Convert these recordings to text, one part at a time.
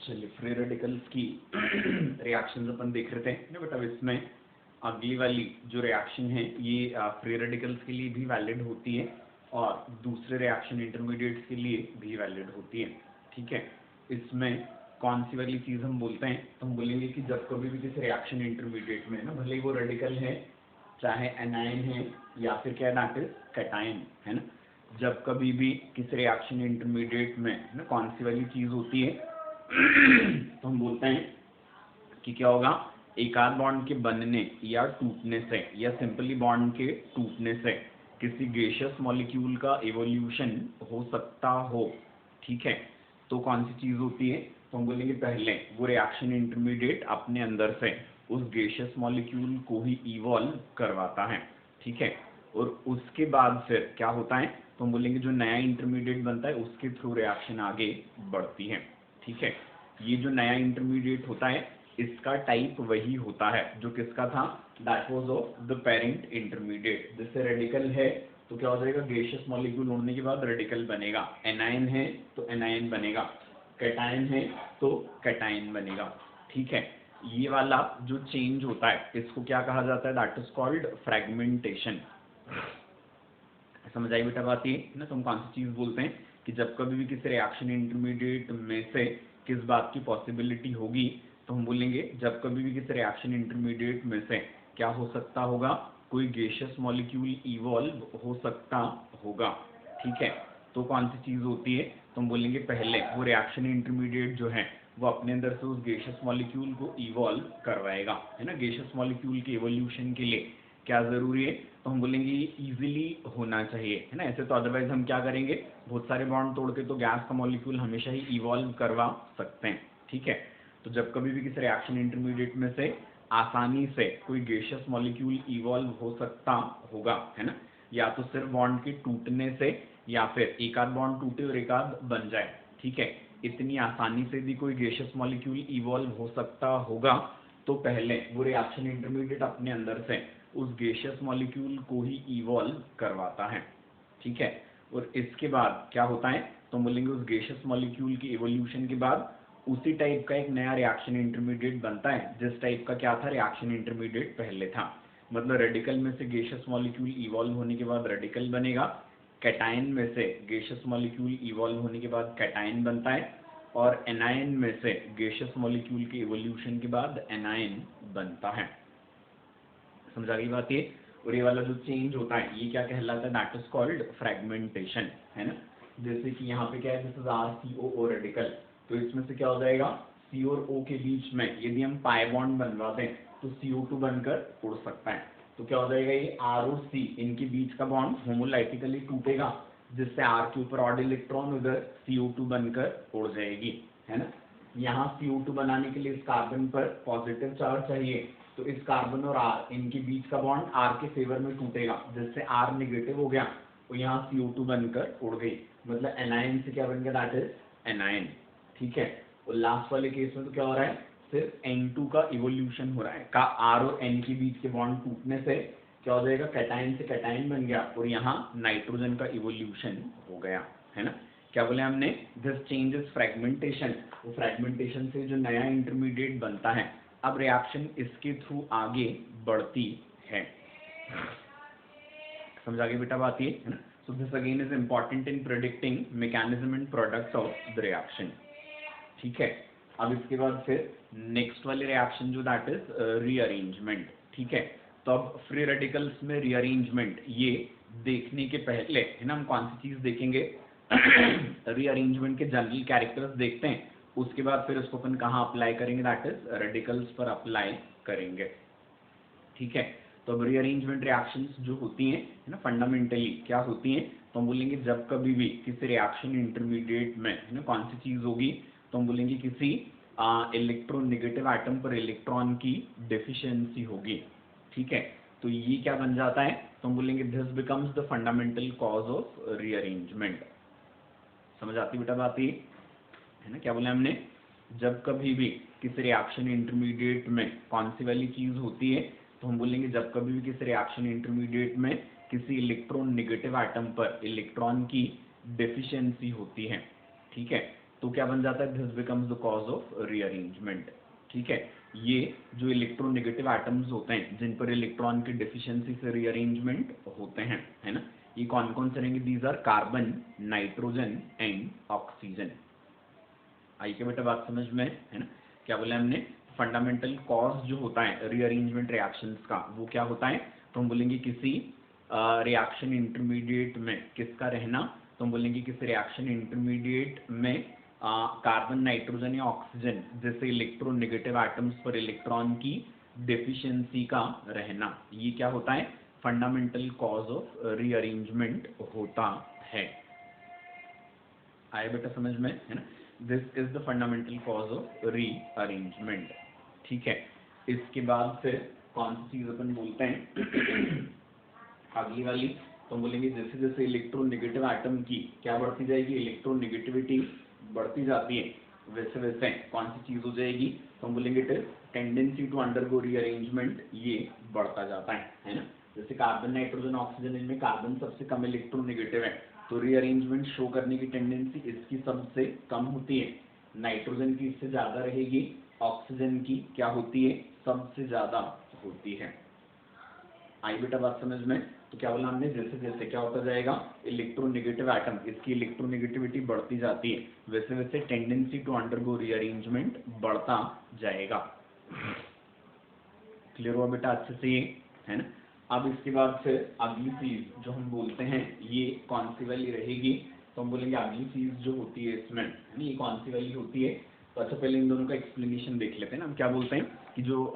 चलिए free radicals की reactions अपन देख रहे थे ना, बट अब इसमें अगली वाली जो रिएक्शन है ये फ्री रेडिकल्स के लिए भी वैलिड होती है और दूसरे रिएक्शन इंटरमीडिएट्स के लिए भी वैलिड होती है। ठीक है, इसमें कौन सी वाली चीज़ हम बोलते हैं, तो हम बोलेंगे कि जब कभी भी किसी रिएक्शन इंटरमीडिएट में ना, भले ही वो रेडिकल है, चाहे एनायन है या फिर क्या दैट इज कैटायन है ना, जब कभी भी किसी रिएक्शन इंटरमीडिएट में ना कौन सी वाली चीज़ होती है तो हम बोलते हैं कि क्या होगा, एकाध बॉन्ड के बनने या टूटने से या सिंपली बॉन्ड के टूटने से किसी गैसियस मॉलिक्यूल का इवोल्यूशन हो सकता हो। ठीक है, तो कौन सी चीज़ होती है, तो हम बोलेंगे पहले वो रिएक्शन इंटरमीडिएट अपने अंदर से उस गैसियस मॉलिक्यूल को ही इवॉल्व करवाता है। ठीक है, और उसके बाद फिर क्या होता है, तो हम बोलेंगे जो नया इंटरमीडिएट बनता है उसके थ्रू रिएक्शन आगे बढ़ती है। ठीक है, ये जो नया इंटरमीडिएट होता है इसका टाइप वही होता है जो किसका था, that was of the parent intermediate. जैसे रेडिकल है तो क्या हो जाएगा, गैसियस मॉलिक्यूल होने के बाद रेडिकल बनेगा, एनायन है तो एनायन बनेगा, कैटायन है तो कैटायन बनेगा। ठीक है, ये वाला जो चेंज होता है इसको क्या कहा जाता है, दैट इज कॉल्ड फ्रेगमेंटेशन। समझ आई बेटा बात ये ना, तो हम कौन सी चीज बोलते हैं कि जब कभी भी किसी रिएक्शन इंटरमीडिएट में से किस बात की पॉसिबिलिटी होगी, तो हम बोलेंगे जब कभी भी किसी रिएक्शन इंटरमीडिएट में से क्या हो सकता होगा, कोई गैसियस मॉलिक्यूल इवॉल्व हो सकता होगा। ठीक है, तो कौन सी चीज होती है, तो हम बोलेंगे पहले वो रिएक्शन इंटरमीडिएट जो है वो अपने अंदर से उस गैसियस मॉलिक्यूल को इवॉल्व करवाएगा, है ना। गैसियस मॉलिक्यूल के इवोल्यूशन के लिए क्या जरूरी है, तो हम बोलेंगे ये इजीली होना चाहिए, है ना। ऐसे तो अदरवाइज हम क्या करेंगे, बहुत सारे बॉन्ड तोड़ के तो गैस का मॉलिक्यूल हमेशा ही इवॉल्व करवा सकते हैं। ठीक है, तो जब कभी भी किसी रिएक्शन इंटरमीडिएट में से आसानी से कोई गैसियस मॉलिक्यूल इवॉल्व हो सकता होगा, है ना, या तो सिर्फ बॉन्ड के टूटने से या फिर एक आध बॉन्ड टूटे और एक आध बन जाए। ठीक है, इतनी आसानी से भी कोई गैसियस मॉलिक्यूल इवॉल्व हो सकता होगा, तो पहले वो रिएक्शन इंटरमीडिएट अपने अंदर से उस गैसियस मॉलिक्यूल को ही इवॉल्व करवाता है। ठीक है, और इसके बाद क्या होता है, तो बोलेंगे उस गैसियस मॉलिक्यूल की इवोल्यूशन के बाद उसी टाइप का एक नया रिएक्शन इंटरमीडिएट बनता है जिस टाइप का क्या था, रिएक्शन इंटरमीडिएट पहले था। मतलब रेडिकल में से गैसियस मॉलिक्यूल इवॉल्व होने के बाद रेडिकल बनेगा, कैटायन में से गैसियस मॉलिक्यूल इवॉल्व होने के बाद कैटायन बनता है, और एनायन में से गैसियस मॉलिक्यूल के इवोल्यूशन के बाद एनायन बनता है। समझा गई बात ये। और ये वाला जो चेंज होता है ये क्या कहलाता है, दैट इज कॉल्ड फ्रेगमेंटेशन, है ना। जैसे कि यहाँ पे क्या है, दिस इज RCOO रेडिकल, तो इसमें से क्या हो जाएगा, C और O के बीच में यदि हम पाई बॉन्ड बनवा दें तो CO2 बनकर उड़ सकता है। तो क्या हो जाएगा, ये R और C इनके बीच का बॉन्ड होमोलाइटिकली टूटेगा, जिससे R के ऊपर ऑड इलेक्ट्रॉन उधर CO2 बनकर उड़ जाएगी, है ना। यहाँ CO2 बनाने के लिए इस कार्बन पर पॉजिटिव चार्ज चाहिए, तो इस कार्बन और R इनके बीच का बॉन्ड R के फेवर में टूटेगा, जिससे R नेगेटिव हो गया और यहाँ CO2 बनकर उड़ गई, मतलब एनायन से क्या बन गया, दैट इज एनायन। ठीक है, और लास्ट वाले केस में तो क्या हो रहा है, सिर्फ N2 का इवोल्यूशन हो रहा है, का R और N के बीच के बॉन्ड टूटने से क्या हो जाएगा, कैटायन से कैटायन बन गया और यहाँ नाइट्रोजन का इवोल्यूशन हो गया, है ना। क्या बोले हमने, दिस चेंजेस फ्रेगमेंटेशन, वो फ्रेगमेंटेशन से जो नया इंटरमीडिएट बनता है अब रिएक्शन इसके थ्रू आगे बढ़ती है। समझा गई बेटा बात ये, है ना। So this again is important in predicting mechanism and products of the reaction. ठीक है, अब इसके बाद फिर नेक्स्ट वाले रिएक्शन जो दैट इज रीअरेंजमेंट। ठीक है, तो अब फ्री रेडिकल्स में रीअरेंजमेंट ये देखने के पहले, है ना, हम कौन सी चीज देखेंगे रीअरेंजमेंट के जनरल कैरेक्टर्स देखते हैं, उसके बाद फिर उसको अपन कहाँ अप्लाई करेंगे, दैट इज रेडिकल्स पर अप्लाई करेंगे। ठीक है, तो अब रीअरेंजमेंट रिएक्शंस जो होती हैं, है ना, फंडामेंटली क्या होती हैं, तो हम बोलेंगे जब कभी भी किसी रिएक्शन इंटरमीडिएट में, है ना, कौन सी चीज होगी, तो हम बोलेंगे किसी इलेक्ट्रोनेगेटिव एटम पर इलेक्ट्रॉन की डेफिशिएंसी होगी। ठीक है, तो ये क्या बन जाता है, तो हम बोलेंगे this becomes the fundamental cause of rearrangement. समझ आती बेटा बात ये, है ना। क्या बोला हमने, जब कभी भी किसी रिएक्शन इंटरमीडिएट में कौन सी वाली चीज होती है, तो हम बोलेंगे जब कभी भी किसी रिएक्शन इंटरमीडिएट में किसी इलेक्ट्रॉन नेगेटिव एटम पर इलेक्ट्रॉन की डेफिशिएंसी होती है। ठीक है, तो क्या बन जाता है, this becomes the cause of rearrangement. ठीक है, ये जो इलेक्ट्रोनेगेटिव एटम्स होते हैं जिन पर इलेक्ट्रॉन की डेफिशिएंसी से रीअरेंजमेंट होते हैं, है ना, ये कौन कौन से रहेंगे, these are carbon, nitrogen and oxygen. आई क्या बेटा बात समझ में, है ना। क्या बोले हमने, फंडामेंटल कॉज जो होता है रीअरेंजमेंट रिएक्शंस का वो क्या होता है, तो हम बोलेंगे किसी रिएक्शन इंटरमीडिएट में किसका रहना, तो हम बोलेंगे किसी रिएक्शन इंटरमीडिएट में कार्बन, नाइट्रोजन या ऑक्सीजन जैसे इलेक्ट्रोनेगेटिव एटम्स पर इलेक्ट्रॉन की डेफिशिएंसी का रहना, ये क्या होता है, फंडामेंटल कॉज ऑफ रीअरेंजमेंट होता है। आया बेटा समझ में, है ना, this is the fundamental cause of rearrangement. ठीक है, इसके बाद फिर कौन सी चीज अपन बोलते हैं अगली वाली, तो हम बोलेंगे जैसे जैसे इलेक्ट्रोनेगेटिव एटम की क्या बढ़ती जाएगी, इलेक्ट्रोनेगेटिविटी बढ़ती जाती है, वैसे वैसे कौन सी चीज हो जाएगी, तो हम बोलेंगे it is tendency to undergo rearrangement, ये बढ़ता जाता है ना। जैसे कार्बन, नाइट्रोजन, ऑक्सीजन, इनमें कार्बन सबसे कम इलेक्ट्रोनेगेटिव है, तो रीअरेंजमेंट शो करने की टेंडेंसी इसकी सबसे कम होती है, नाइट्रोजन की इससे ज्यादा रहेगी, ऑक्सीजन की क्या होती है, सबसे ज्यादा होती है। आई बेटा बात समझ में, तो क्या बोला हमने, जैसे जैसे क्या होता जाएगा, इलेक्ट्रोनेगेटिव एटम इसकी इलेक्ट्रोनेगेटिविटी बढ़ती जाती है, वैसे वैसे टेंडेंसी टू अंडरगो रीअरेंजमेंट बढ़ता जाएगा। क्लियर हुआ बेटा अच्छे से ये, है ना। अब इसके बाद फिर अगली चीज जो हम बोलते हैं ये कौन सी वाली रहेगी, तो हम बोलेंगे अगली चीज जो होती है इसमें, है ना, ये कौन सी वाली होती है, तो अच्छा पहले इन दोनों का एक्सप्लेनेशन देख लेते हैं ना। हम क्या बोलते हैं कि जो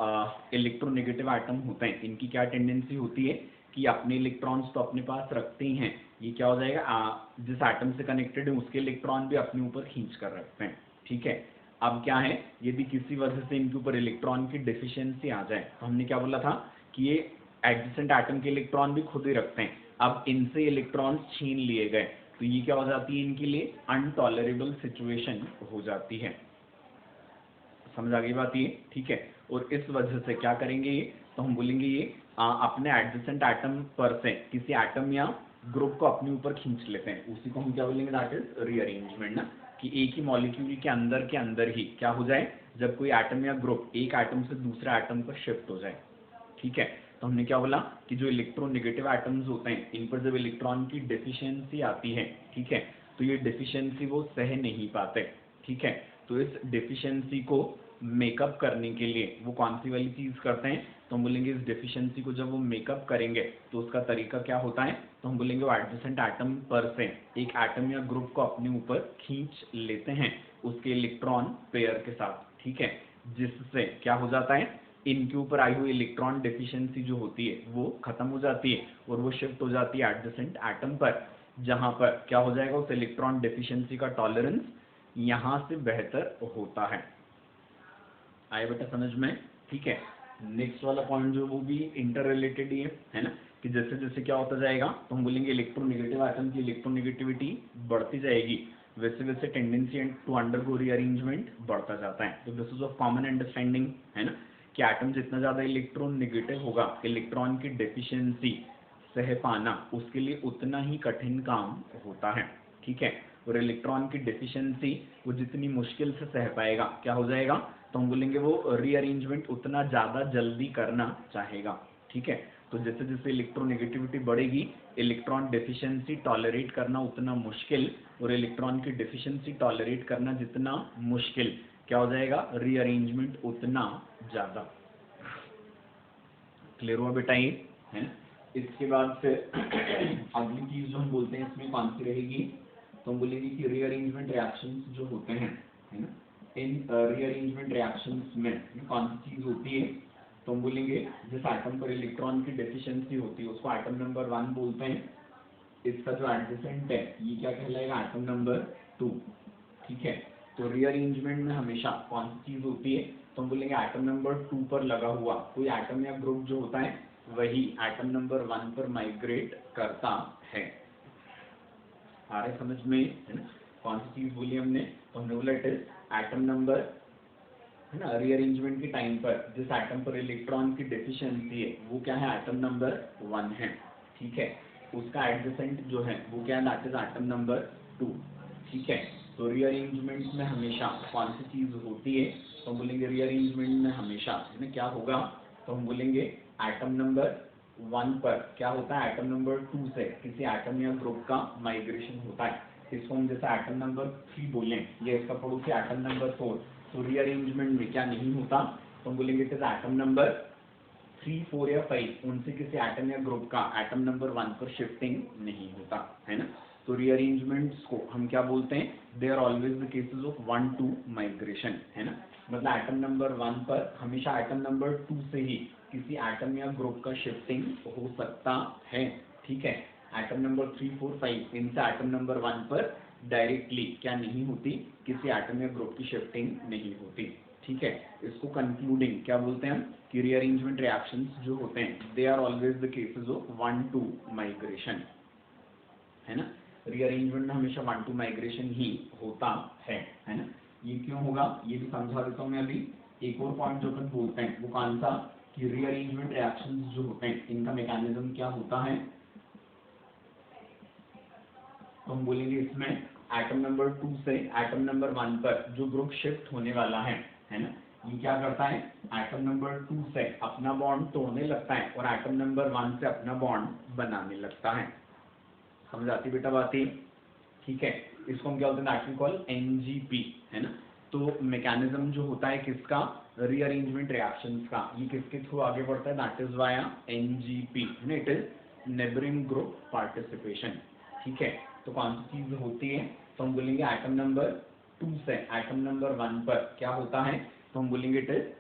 इलेक्ट्रोनेगेटिव एटम होते हैं इनकी क्या टेंडेंसी होती है कि अपने इलेक्ट्रॉन्स तो अपने पास रखते ही हैं, ये क्या हो जाएगा, जिस एटम से कनेक्टेड है उसके इलेक्ट्रॉन भी अपने ऊपर खींच कर रखते हैं। ठीक है, अब क्या है, यदि किसी वजह से इनके ऊपर इलेक्ट्रॉन की डेफिशिएंसी आ जाए, तो हमने क्या बोला था कि ये एडजेसेंट एटम के इलेक्ट्रॉन भी खुद ही रखते हैं, अब इनसे इलेक्ट्रॉन्स छीन लिए गए तो ये क्या हो जाती है, इनके लिए अनटॉलरेबल सिचुएशन हो जाती है। समझ आ गई बात ये, ठीक है। और इस वजह से क्या करेंगे ये, तो हम बोलेंगे ये अपने एडजेसेंट एटम पर से किसी एटम या ग्रुप को अपने ऊपर खींच लेते हैं, उसी को हम क्या बोलेंगे, दैट इज रीअरेंजमेंट ना, कि एक ही मॉलिक्यूल के अंदर ही क्या हो जाए, जब कोई एटम या ग्रुप एक एटम से दूसरे एटम पर शिफ्ट हो जाए। ठीक है, तो हमने क्या बोला कि जो इलेक्ट्रोनेगेटिव एटम्स होते हैं इन पर जब इलेक्ट्रॉन की डेफिशिएंसी आती है, ठीक है, तो ये डेफिशिएंसी वो सह नहीं पाते। ठीक है, तो इस डेफिशिएंसी को मेकअप करने के लिए वो कौन सी वाली चीज करते हैं, तो हम बोलेंगे इस डेफिशिएंसी को जब वो मेकअप करेंगे तो उसका तरीका क्या होता है, तो हम बोलेंगे वो एडजेसेंट एटम पर से एक एटम या ग्रुप को अपने ऊपर खींच लेते हैं उसके इलेक्ट्रॉन पेयर के साथ। ठीक है, जिससे क्या हो जाता है, इनके ऊपर आई हुई इलेक्ट्रॉन डेफिशिएंसी जो होती है वो खत्म हो जाती है और वो शिफ्ट हो जाती है एडजेसेंट एटम पर, जहां पर क्या हो जाएगा, उस इलेक्ट्रॉन डेफिशिएंसी का टॉलरेंस यहां से बेहतर होता है। आया बेटा समझ में, ठीक है। नेक्स्ट वाला पॉइंट जो वो भी इंटर रिलेटेड ही है ना, कि जैसे जैसे क्या होता जाएगा, तो हम बोलेंगे इलेक्ट्रोनेगेटिव एटम की इलेक्ट्रोनेगेटिविटी बढ़ती जाएगी, वैसे वैसे टेंडेंसी टू अंडरगो रीअरेंजमेंट बढ़ता जाता है। तो this is of common understanding, है ना, कि एटम जितना ज्यादा इलेक्ट्रॉन नेगेटिव होगा, इलेक्ट्रॉन की डेफिशिएंसी सह पाना उसके लिए उतना ही कठिन काम होता है। ठीक है, और इलेक्ट्रॉन की डेफिशिएंसी वो जितनी मुश्किल से सह पाएगा क्या हो जाएगा, तो हम बोलेंगे वो रीअरेंजमेंट उतना ज्यादा जल्दी करना चाहेगा। ठीक है, तो जैसे जैसे इलेक्ट्रोनेगेटिविटी बढ़ेगी, इलेक्ट्रॉन डेफिशिएंसी टॉलरेट करना उतना मुश्किल, और इलेक्ट्रॉन की डेफिशिएंसी टॉलरेट करना जितना मुश्किल, क्या हो जाएगा, रीअरेंजमेंट उतना ज्यादा। क्लियर हुआ बेटा ये, है ना। इसके बाद फिर अगली चीज जो हम बोलते हैं इसमें कौन सी रहेगी, तो हम बोलेंगे कि रीअरेंजमेंट रिएक्शंस जो होते हैं, है ना, इन रीअरेंजमेंट रिएक्शंस में कौन सी चीज होती है, तो हम बोलेंगे जिस एटम पर इलेक्ट्रॉन की डेफिशिएंसी होती है उसको एटम नंबर 1 बोलते हैं, इसका जो एडजेसेंट है ये क्या कहलाएगा, एटम नंबर 2। ठीक है, तो रीअरेंजमेंट में हमेशा कौन सी चीज होती है, तो हम बोलेंगे एटम नंबर 2 पर लगा हुआ कोई एटम या ग्रुप जो होता है वही एटम नंबर 1 पर माइग्रेट करता है। आ रहे समझ में, है ना, कौन सी चीज बोली हमने, तो हमने बोला इट इज एटम नंबर, है ना, रीअरेंजमेंट के टाइम पर जिस एटम पर इलेक्ट्रॉन की डेफिशिएंसी है वो क्या है, एटम नंबर 1 है। ठीक है, उसका एडजेसेंट जो है वो क्या है, दैट इज एटम नंबर 2। ठीक है, तो रीअरेंजमेंट में हमेशा कौन सी चीज होती है, तो हम बोलेंगे रीअरेंजमेंट में हमेशा है ना क्या होगा, तो हम बोलेंगे एटम नंबर 1 पर क्या होता है, एटम नंबर 2 से किसी एटम या ग्रुप का माइग्रेशन होता है। इसको हम जैसे एटम नंबर 3 बोलें या इसका पड़ोसी एटम नंबर 4, तो रीअरेंजमेंट में क्या नहीं होता, तो हम बोलेंगे इट इज एटम नंबर 3, 4 या 5 उनसे किसी एटम या ग्रुप का एटम नंबर 1 पर शिफ्टिंग नहीं होता है ना। तो रीअरेंजमेंट्स को हम क्या बोलते हैं, they are always the cases of 1 to migration है ना। मतलब एटम नंबर 1 पर हमेशा एटम नंबर 2 से ही किसी एटम या ग्रुप का शिफ्टिंग हो सकता है, ठीक है। एटम नंबर 3, 4, 5 इनसे एटम नंबर 1 पर डायरेक्टली क्या नहीं होती, किसी एटम या ग्रुप की शिफ्टिंग नहीं होती, ठीक है। इसको कंक्लूडिंग क्या बोलते हैं हम, कि रीअरेंजमेंट रिएक्शंस जो होते हैं they are always the cases of 1 to migration है ना। रीअरेंजमेंट में हमेशा 1 to माइग्रेशन ही होता है ना। ये क्यों होगा ये भी समझा देता हूँ मैं अभी। एक और पॉइंट जो अपन बोलते हैं वो कौन सा, कि रीअरेंजमेंट रिएक्शंस जो होते हैं इनका मैकेनिज्म क्या होता है, तो हम बोलेंगे इसमें एटम नंबर 2 से एटम नंबर 1 पर जो ग्रुप शिफ्ट होने वाला है ना, ये क्या करता है, एटम नंबर 2 से अपना बॉन्ड तोड़ने लगता है और एटम नंबर 1 से अपना बॉन्ड बनाने लगता है। समझ आती बेटा बात ही, ठीक है। इसको हम क्या बोलते हैं, दैट वी कॉल एनजीपी है ना। तो मैकेनिज्म जो होता है किसका, रीअरेंजमेंट रिएक्शंस का, ये किसके थ्रू आगे बढ़ता है, दैट इज वाया एनजीपी है ना, it is neighbouring group participation, ठीक है। तो कौन सी चीज होती है, तो हम बोलेंगे एटम नंबर 2 से एटम नंबर 1 पर क्या होता है, तो हम बोलेंगे इट इज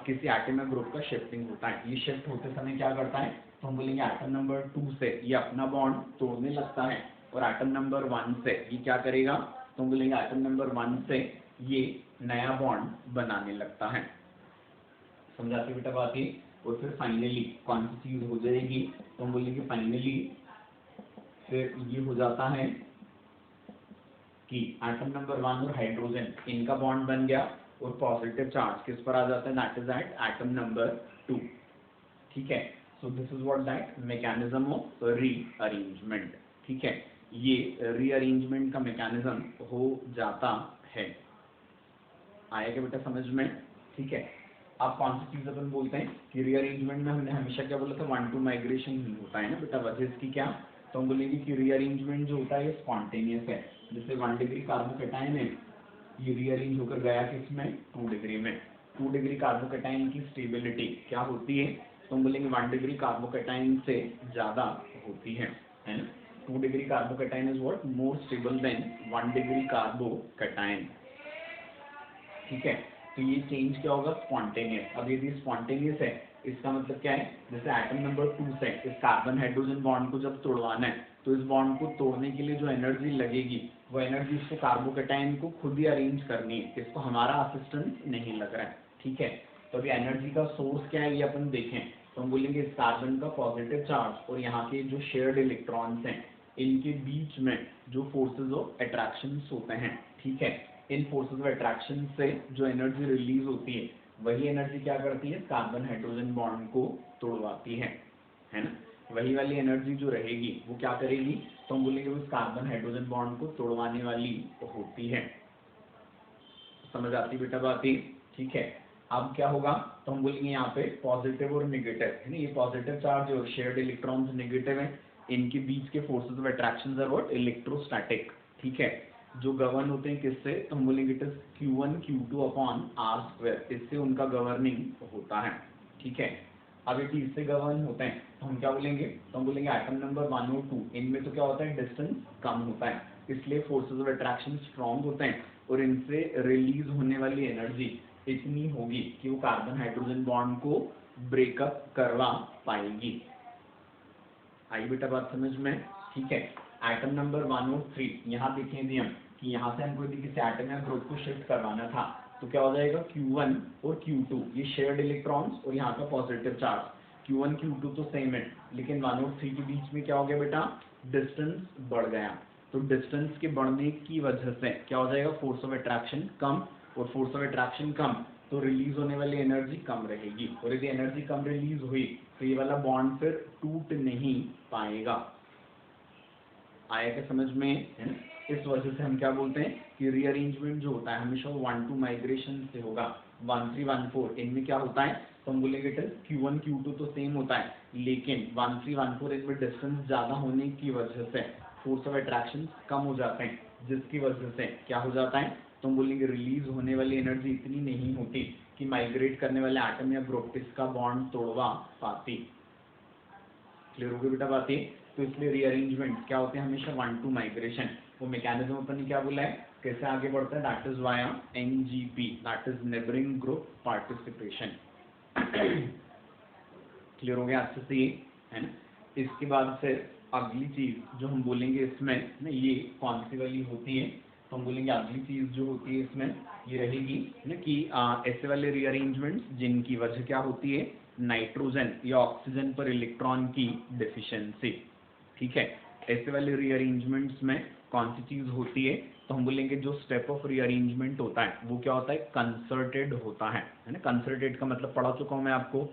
किसी एटम या ग्रुप का शिफ्टिंग होता है। ये शिफ्ट होते समय क्या करता है, तो हम बोलेंगे एटम नंबर 2 से ये अपना बॉन्ड तोड़ने लगता है और एटम नंबर 1 से ये क्या करेगा, तो हम बोलेंगे एटम नंबर 1 से ये नया बॉन्ड बनाने लगता है। समझाते बेटा बात ये। और फिर फाइनली कौन सी चीज हो जाएगी, तो हम बोलेंगे फाइनली फिर ये हो जाता है कि एटम नंबर 1 और हाइड्रोजन इनका बॉन्ड बन गया और पॉजिटिव चार्ज किस पर आ जाता है, that is at atom number 2, ठीक है। So this is what that mechanism of rearrangement, ठीक है। ये रीअरेंजमेंट का मैकेनिज्म हो जाता है। आया क्या बेटा समझ में, ठीक है। अब कौन सी चीज अपन बोलते हैं कि रीअरेंजमेंट में हमने हमेशा क्या बोला था, 1 to माइग्रेशन ही होता है ना बेटा। वजह इसकी क्या, तो हम बोलेंगे कि रीअरेंजमेंट जो होता है ये स्पॉन्टेनियस है। जैसे 1 डिग्री कार्बोकेटाइन है, ये रीअरेंज होकर गया किसमें, 2 डिग्री में। 2 डिग्री कार्बोकेटाइन की स्टेबिलिटी क्या होती है, तो हम बोलेंगे 1 डिग्री कार्बोकेटाइन से ज्यादा होती है ना। 2 degree carbocation is what more stable then 1 degree carbocation, ठीक है। तो ये चेंज क्या होगा, स्पॉन्टेनियस। अब यदि स्पॉन्टेनियस है इसका मतलब क्या है, जैसे एटम नंबर 2 से इस कार्बन हाइड्रोजन बॉन्ड को जब तोड़वाना है तो इस बॉन्ड को तोड़ने के लिए जो एनर्जी लगेगी वो एनर्जी इसको कार्बोकेटाइन को खुद ही अरेंज करनी है, इसको हमारा असिस्टेंस नहीं लग रहा है, ठीक है। तो अभी एनर्जी का सोर्स क्या है ये अपन देखें, तो हम बोलेंगे इस कार्बन का पॉजिटिव चार्ज और यहाँ के जो शेयर्ड इलेक्ट्रॉन्स हैं इनके बीच में जो फोर्सेस ऑफ अट्रैक्शन होते हैं, ठीक है। इन फोर्सेस ऑफ अट्रैक्शन से जो एनर्जी रिलीज होती है वही एनर्जी क्या करती है, कार्बन हाइड्रोजन बॉन्ड को तोड़वाती है ना। वही वाली एनर्जी जो रहेगी वो क्या करेगी, तो हम बोलेंगे उस कार्बन हाइड्रोजन बॉन्ड को तोड़वाने वाली होती है। समझ आती बेटा बात ही, ठीक है। अब क्या होगा, तो हम बोलेंगे यहाँ पे पॉजिटिव और नेगेटिव है ना, ये पॉजिटिव चार्ज और शेयर्ड इलेक्ट्रॉन्स नेगेटिव है, इनके बीच के forces of attraction are what electrostatic, ठीक है। जो गवर्न होते हैं किससे, तो हम बोलेंगे it is Q1 Q2 upon R², इससे उनका गवर्निंग होता है, ठीक है। अब ये इससे गवर्न होते हैं तो हम क्या बोलेंगे, तो हम बोलेंगे एटम नंबर 1 और 2 इनमें तो क्या होता है, डिस्टेंस कम होता है, इसलिए फोर्सेस ऑफ अट्रैक्शन स्ट्रॉन्ग होते हैं और इनसे रिलीज होने वाली एनर्जी इतनी होगी कि वो कार्बन हाइड्रोजन बॉन्ड को ब्रेकअप करवा पाएगी। आई बेटा बात समझ में, ठीक है। एटम नंबर 1 और 3 यहाँ देखें यदि हम कि यहाँ से हमको यदि किसी एटम या ग्रुप को शिफ्ट करवाना था तो क्या हो जाएगा, Q1 और Q2 ये शेयर्ड इलेक्ट्रॉन्स और यहाँ का पॉजिटिव चार्ज, Q1 Q2 तो सेम है लेकिन 1 और 3 के बीच में क्या हो गया बेटा, डिस्टेंस बढ़ गया। तो डिस्टेंस के बढ़ने की वजह से क्या हो जाएगा, फोर्स ऑफ अट्रैक्शन कम, और फोर्स ऑफ अट्रैक्शन कम तो रिलीज होने वाली एनर्जी कम रहेगी, और यदि एनर्जी कम रिलीज हुई तो ये वाला बॉन्ड फिर टूट नहीं पाएगा। आया क्या समझ में, है ना। इस वजह से हम क्या बोलते हैं कि रीअरेंजमेंट जो होता है हमेशा 1-2 माइग्रेशन से होगा। 1-3 1-4 इनमें क्या होता है तो हम बोलेंगे इट इज Q1 Q2 तो सेम होता है, लेकिन 1-3 1-4 इनमें डिस्टेंस ज्यादा होने की वजह से फोर्स ऑफ अट्रैक्शन कम हो जाते हैं, जिसकी वजह से क्या हो जाता है तो हम बोलेंगे रिलीज होने वाली एनर्जी इतनी नहीं होती कि माइग्रेट करने वाले एटम या ग्रुप इसका बॉन्ड तोड़वा पाती। क्लियर हो गई बेटा बातें? तो इसलिए रीअरेंजमेंट क्या होते हैं हमेशा 1-2 माइग्रेशन। वो मैकेनिज्म अपन ने क्या बोला है कैसे आगे बढ़ता है, that is via NGP, that is neighbouring group participation. Clear हो गया अच्छे से ये, है ना। इसके बाद फिर अगली चीज जो हम बोलेंगे इसमें ना, ये कौन सी वाली होती है तो हम बोलेंगे अगली चीज जो होती है इसमें ये रहेगी ना कि ऐसे वाले रीअरेंजमेंट जिनकी वजह क्या होती है नाइट्रोजन या ऑक्सीजन पर इलेक्ट्रॉन की डेफिशिएंसी। ठीक है, ऐसे वाले रीअरेंजमेंट्स में कौन सी चीज होती है तो हम बोलेंगे जो स्टेप ऑफ रीअरेंजमेंट होता है वो क्या होता है कंसर्टेड होता है ना। कंसर्टेड का मतलब पढ़ा चुका हूं मैं आपको।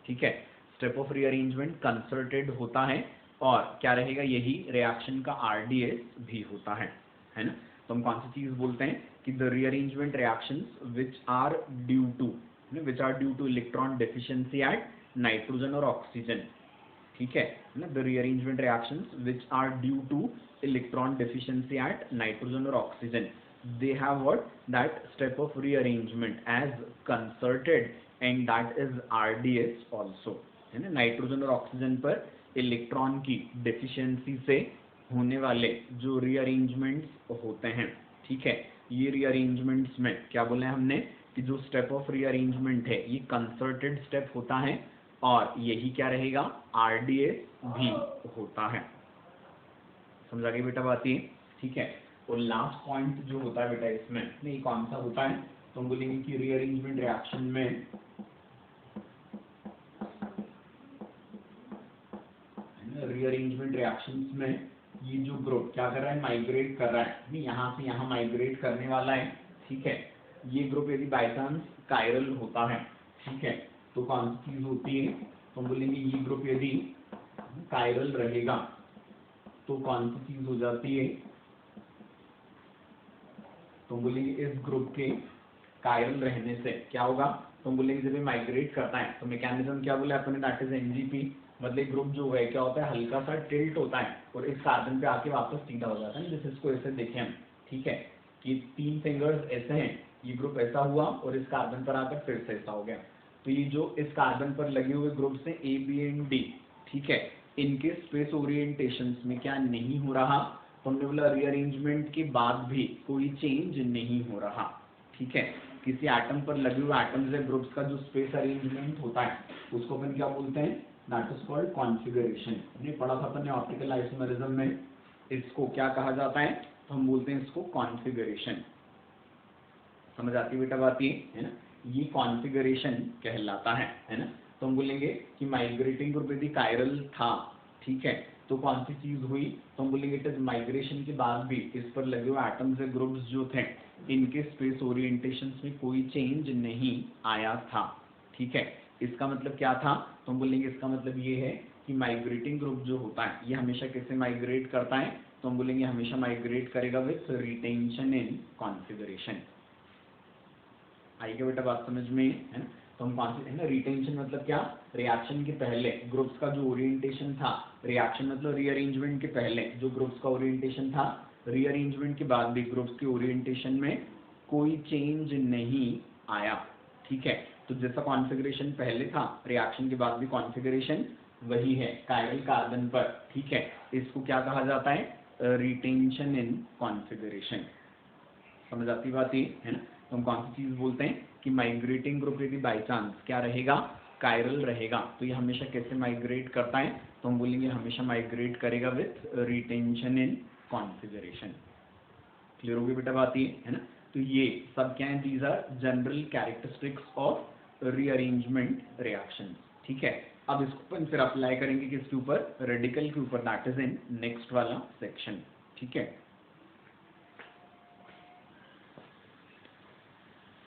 ठीक है, स्टेप ऑफ रीअरेंजमेंट कंसर्टेड होता है और क्या रहेगा यही रिएक्शन का RDS भी होता है ना। तो हम कौन सी चीज बोलते हैं कि the rearrangement reactions which are due to electron deficiency at nitrogen और ऑक्सीजन। ठीक है ना, the rearrangement reactions which are due to electron deficiency at nitrogen और oxygen, they have what that step of rearrangement as concerted and that is RDS also, है ना। Nitrogen और oxygen पर electron की डेफिशिएंसी से होने वाले जो रीअरेंजमेंट्स होते हैं, ठीक है, ये रीअरेंजमेंट्स में क्या बोले हमने कि जो स्टेप ऑफ रीअरेंजमेंट है ये कंसर्टेड स्टेप होता है और यही क्या रहेगा RDS भी होता है। समझा गई बेटा बात ये? ठीक है, और लास्ट पॉइंट जो होता है बेटा इसमें नहीं कौन सा होता है तो हम बोलेंगे कि रीअरेंजमेंट रिएक्शन में रीअरेंजमेंट रिएक्शंस में ये जो ग्रुप क्या कर रहा है माइग्रेट कर रहा है, नहीं यहाँ से यहाँ माइग्रेट करने वाला है। ठीक है, ये ग्रुप यदि बाई चांस कायरल होता है, ठीक है, तो कौन सी चीज होती है तो हम बोलेंगे ये ग्रुप यदि कायरल रहेगा तो कौन सी चीज हो जाती है तो हम बोलेंगे इस ग्रुप के कायरल रहने से क्या होगा तो हम बोलेंगे जब ये माइग्रेट करता है तो मैकेनिज्म क्या बोले अपने दैट इज NGP, मतलब ग्रुप जो है क्या होता है हल्का सा टिल्ट होता है और इस कार्बन पे आके वापस सीधा हो जाता है। जैसे इसको ऐसे देखें हम, ठीक है, कि 3 फिंगर्स ऐसे हैं, ये ग्रुप ऐसा हुआ और इस कार्बन पर आकर फिर से ऐसा हो गया। तो ये जो इस कार्बन पर लगे हुए ग्रुप से A, B एंड D, ठीक है, इनके स्पेस ओरिएंटेशन में क्या नहीं हो रहा तो हमने बोला रीअरेंजमेंट के बाद भी कोई चेंज नहीं हो रहा। ठीक है, किसी एटम पर लगे हुए एटम्स या ग्रुप्स का जो स्पेस अरेंजमेंट होता है उसको अपन क्या बोलते हैं दैट इज कॉल्ड कॉन्फ़िगरेशन। हमने पढ़ा था अपन ने ऑप्टिकल आइसोमेरिज्म में, इसको क्या कहा जाता है तो हम बोलते हैं इसको कॉन्फ़िगरेशन। समझ आती है बेटा बात ये, है ना, ये कॉन्फ़िगरेशन कहलाता है ना। तो हम बोलेंगे कि माइग्रेटिंग ग्रुप यदि कायरल था, ठीक है, तो कौन सी चीज हुई तो हम बोलेंगे इट इज माइग्रेशन के बाद भी इस पर लगे हुए एटम्स या ग्रुप्स जो थे इनके स्पेस ओरिएंटेशन में कोई चेंज नहीं आया था। ठीक है, इसका मतलब क्या था तो हम बोलेंगे इसका मतलब ये है कि माइग्रेटिंग ग्रुप जो होता है ये हमेशा कैसे माइग्रेट करता है तो हम बोलेंगे हमेशा माइग्रेट करेगा विथ रिटेंशन इन कॉन्फ़िगरेशन। आएगा बेटा बात समझ में, है ना। तो हम कौन सी है ना रिटेंशन मतलब क्या, रिएक्शन के पहले ग्रुप्स का जो ओरिएंटेशन था, रिएक्शन मतलब रीअरेंजमेंट के पहले जो ग्रुप्स का ओरिएंटेशन था, रीअरेंजमेंट के बाद भी ग्रुप्स के ओरिएंटेशन में कोई चेंज नहीं आया। ठीक है, तो जैसा कॉन्फ़िगरेशन पहले था रिएक्शन के बाद भी कॉन्फ़िगरेशन वही है कायरल कार्बन पर। ठीक है, इसको क्या कहा जाता है रिटेंशन इन कॉन्फ़िगरेशन। समझ आती बात ये, है ना। तो हम कौन सी चीज बोलते हैं कि माइग्रेटिंग ग्रुप यदि बाई चांस क्या रहेगा कायरल रहेगा तो ये हमेशा कैसे माइग्रेट करता है तो हम बोलेंगे हमेशा माइग्रेट करेगा with retention in configuration. Clear होगी बेटा बात ये, है ना। तो ये सब क्या है, these are general characteristics of rearrangement reaction. ठीक है, अब इसको अपन फिर अप्लाई करेंगे किसके ऊपर, रेडिकल के ऊपर, दैट इज इन नेक्स्ट वाला सेक्शन। ठीक है।